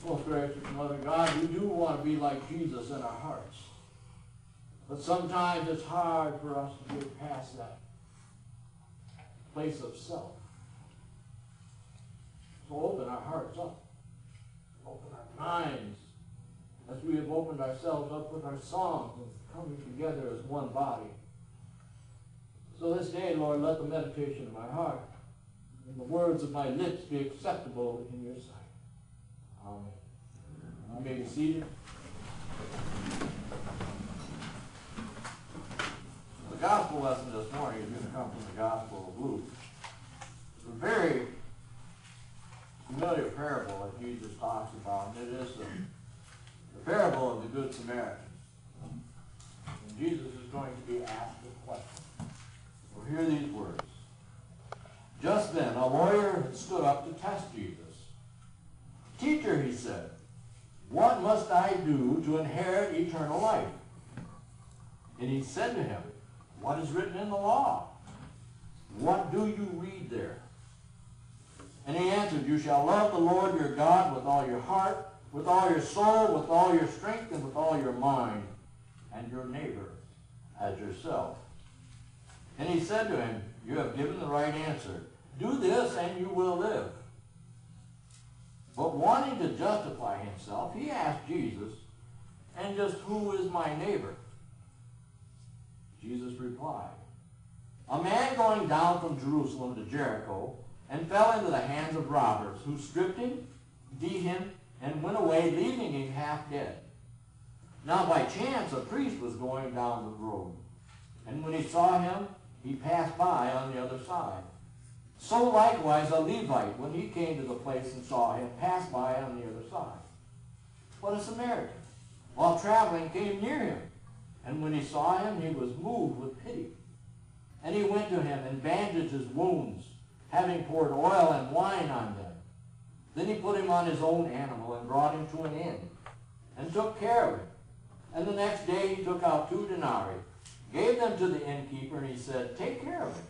Most gracious and loving God, we do want to be like Jesus in our hearts. But sometimes it's hard for us to get past that place of self. So open our hearts up. Open our minds as we have opened ourselves up with our songs and coming together as one body. So this day, Lord, let the meditation of my heart and the words of my lips be acceptable in your sight. Amen. You may be seated. The gospel lesson this morning is going to come from the Gospel of Luke. It's a very familiar parable that Jesus talks about, and it is the parable of the Good Samaritan. And Jesus is going to be asked a question. We'll hear these words. Just then, a lawyer stood up to test Jesus. Teacher, he said, what must I do to inherit eternal life? And he said to him, what is written in the law? What do you read there? And he answered, you shall love the Lord your God with all your heart, with all your soul, with all your strength, and with all your mind, and your neighbor as yourself. And he said to him, you have given the right answer. Do this and you will live. But wanting to justify himself, he asked Jesus, and just who is my neighbor? Jesus replied, a man going down from Jerusalem to Jericho and fell into the hands of robbers, who stripped him, beat him, and went away, leaving him half dead. Now by chance a priest was going down the road, and when he saw him, he passed by on the other side. So likewise a Levite, when he came to the place and saw him, passed by on the other side. But a Samaritan, while traveling, came near him, and when he saw him, he was moved with pity. And he went to him and bandaged his wounds, having poured oil and wine on them. Then he put him on his own animal and brought him to an inn, and took care of him. And the next day he took out 2 denarii, gave them to the innkeeper, and he said, take care of him.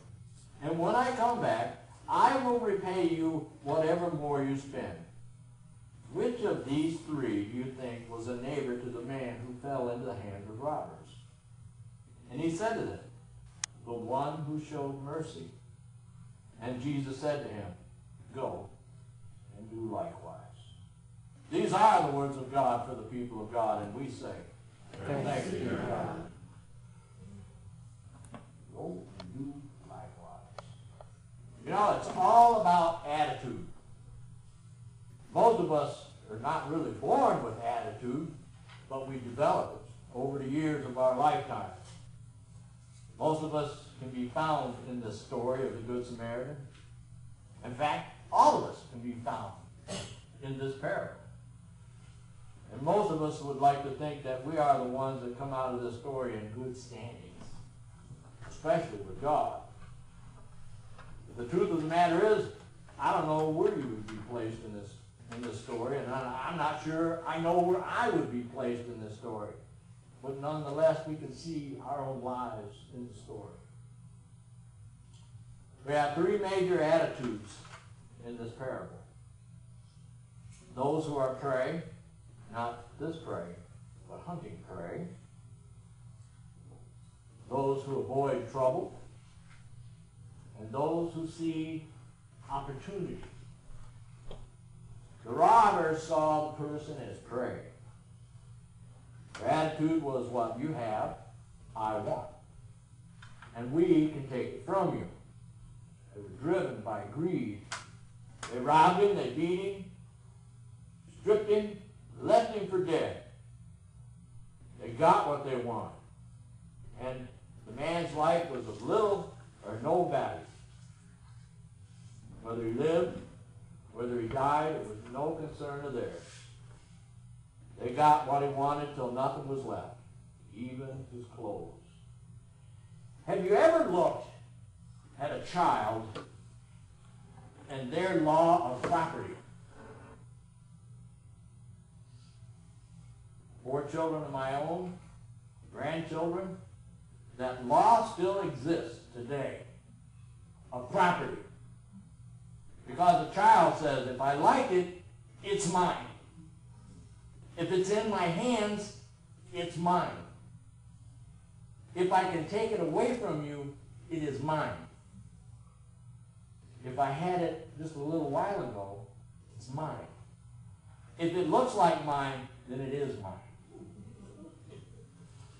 And when I come back, I will repay you whatever more you spend. Which of these 3 do you think was a neighbor to the man who fell into the hands of robbers? And he said to them, the one who showed mercy. And Jesus said to him, go and do likewise. These are the words of God for the people of God, and we say, thanks be to God. Go and do likewise. You know, it's all about attitude. Most of us are not really born with attitude, but we develop it over the years of our lifetime. Most of us can be found in this story of the Good Samaritan. In fact, all of us can be found in this parable. And most of us would like to think that we are the ones that come out of this story in good standings, especially with God. But the truth of the matter is, I don't know where you would be placed in this story, and I'm not sure I know where I would be placed in this story. But nonetheless, we can see our own lives in the story. We have 3 major attitudes in this parable. Those who are prey, not this prey, but hunting prey. Those who avoid trouble. And those who see opportunity. The robbers saw the person as prey. Their attitude was, what you have, I want. And we can take it from you. They were driven by greed. They robbed him, they beat him, stripped him, left him for dead. They got what they wanted. And the man's life was of little or no value. Whether he lived, whether he died, it was no concern of theirs. They got what he wanted till nothing was left, even his clothes. Have you ever looked at a child and their law of property? 4 children of my own, grandchildren, that law still exists today of property. Because a child says, if I like it, it's mine. If it's in my hands, it's mine. If I can take it away from you, it is mine. If I had it just a little while ago, it's mine. If it looks like mine, then it is mine.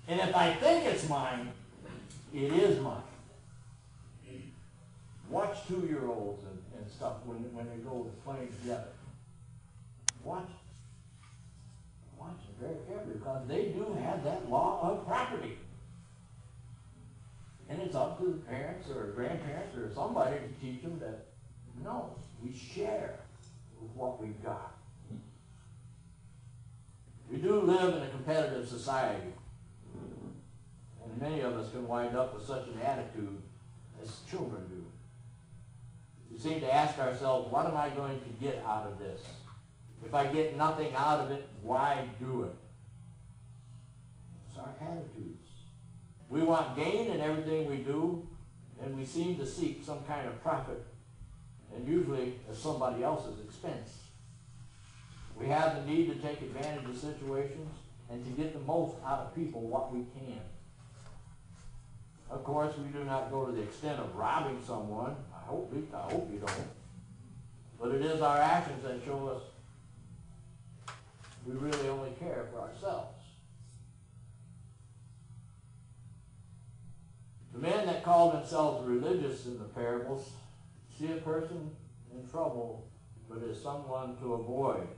And if I think it's mine, it is mine. Watch 2-year-olds and stuff when they go playing together. Watch it very carefully, because they do have that law of property. And it's up to the parents or grandparents or somebody to teach them that, no, we share with what we've got. We do live in a competitive society. And many of us can wind up with such an attitude as children do. We seem to ask ourselves, what am I going to get out of this? If I get nothing out of it, why do it? It's our attitudes. We want gain in everything we do, and we seem to seek some kind of profit, and usually at somebody else's expense. We have the need to take advantage of situations and to get the most out of people what we can. Of course, we do not go to the extent of robbing someone. I hope you don't. But it is our actions that show us we really only care for ourselves. The men that call themselves religious in the parables see a person in trouble, but as someone to avoid.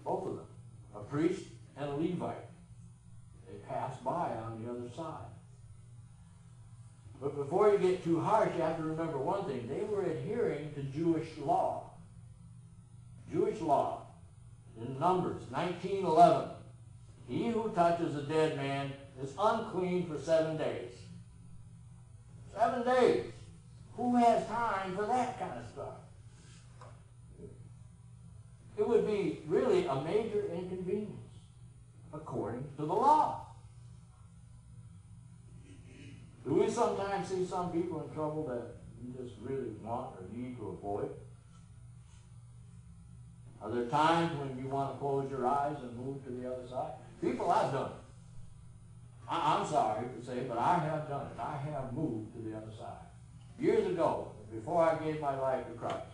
Both of them, a priest and a Levite. They pass by on the other side. But before you get too harsh, you have to remember one thing. They were adhering to Jewish law. Jewish law. In Numbers 19:11, he who touches a dead man is unclean for 7 days. 7 days. Who has time for that kind of stuff? It would be really a major inconvenience, according to the law. Do we sometimes see some people in trouble that you just really want or need to avoid? Are there times when you want to close your eyes and move to the other side? People, I've done it. I'm sorry to say, but I have done it. I have moved to the other side. Years ago, before I gave my life to Christ,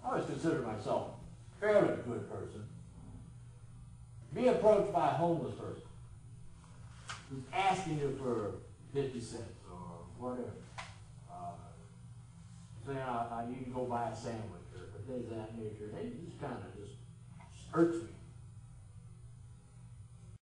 I always considered myself a fairly good person. Be approached by a homeless person who's asking you for 50 cents or whatever. Saying I need to go buy a sandwich or things of that nature. They just kind of just hurts me.